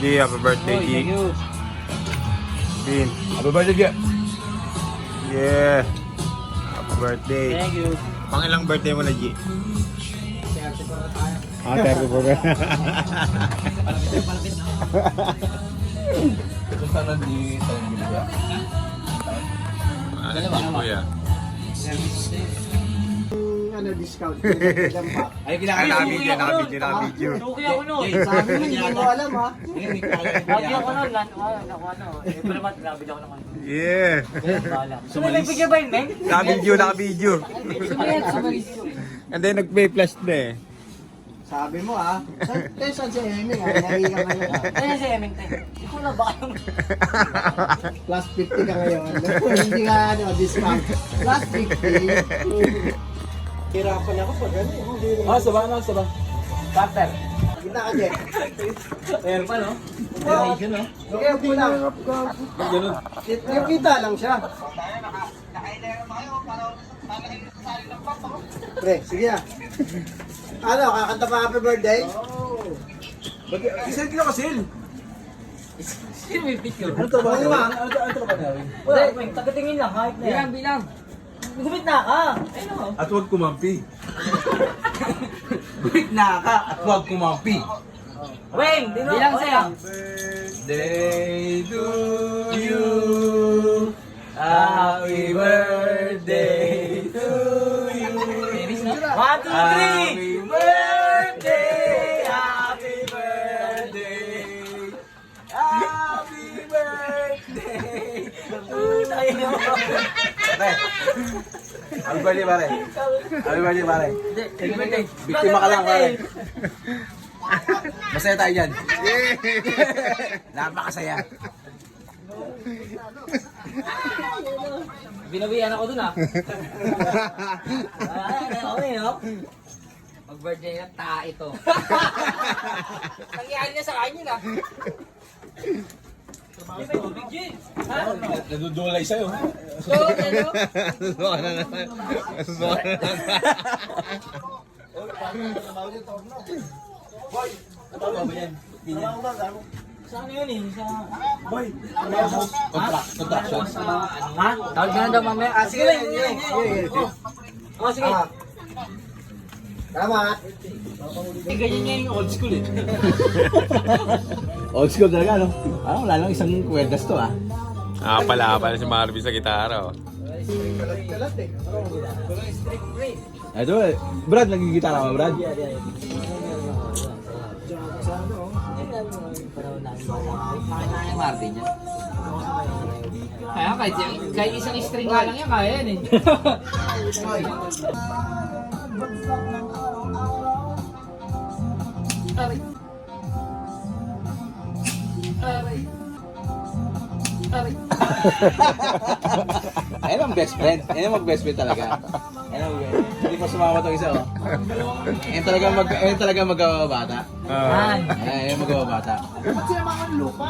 G, happy birthday, G. Thank you. Bin. Happy birthday, Gia. Yeah. Happy birthday. Thank you. Pangilang birthday mo na, G? 30 para tayo. Ah, thank you for that. Ito sana di tayo nabibigyan. Ano ba, kuya? Ano discount? Ay, Nakabidyo. Suki ako nun. Sabi mo hindi mo alam ha. Lagi ako nun. Siyempre naman, grabe ako naman. Yeah. May picture ba yun, Meng? Nakabidyo. And then nag-play-flash na eh. Sabi mo ha. Saan si Eming ha? Nahiga ngayon. Kaya si Emeng, ikaw na ba kayo? Plus 50 ka ngayon. Hindi ka ano, discount. Plus 50. Hirapan ako pag ano. Sabah. Carter. Kita ka dyan. Meron pa, no? Generation, no? Okay, upo lang. Yung kita lang siya. Pre, sige ah. Ano, kakanta pa happy birthday? Isang kilo kasi. Sino may picture? Ano to ba? Ano ba? Ano to ba namin? Wala, Meng, tagatingin lang, kahit na yan. Bilang. Gumit na ka. Ayun o. At huwag kumampi. Wait na ka at huwag kumampi. Weng, bilang sa'yo. Birthday to you. Happy birthday to you. 1, 2, 3. Happy birthday. Happy birthday. Happy birthday. Pare. Happy birthday, pare. Happy birthday, pare. Biktima ka lang, pare. Masaya tayo dyan. Napakasaya. Binawian ako dun ah. Okay, no? Mag-birthday na ta ito. Nangyari niya sa kanya na. Nadudulay sa'yo. Susuka na naman. Susuka na naman. Ano ba yan? Saan yun eh? Sa... Contraction. Ha? Tawag ka na daw mamaya. Ah, sige lang. Oh, sige. Salamat. Ganyan niya yung old school eh. Old school talaga, no? Wala lang isang kwedas to, ah. Pala si Marvin sa gitara. Oh. Kalat eh. Ito, Brad, nagigitara ka, Brad? Martin niya. Kaya kahit isang string nga lang yan, kaya yan eh. Aray. Aray. Aray. Ayun ang best friend. Ayun ang mag-best friend talaga. Hindi pa sumama itong isa, oh. Ayun talaga magkababata. Ayun magkababata. Ba't sila mga lupa?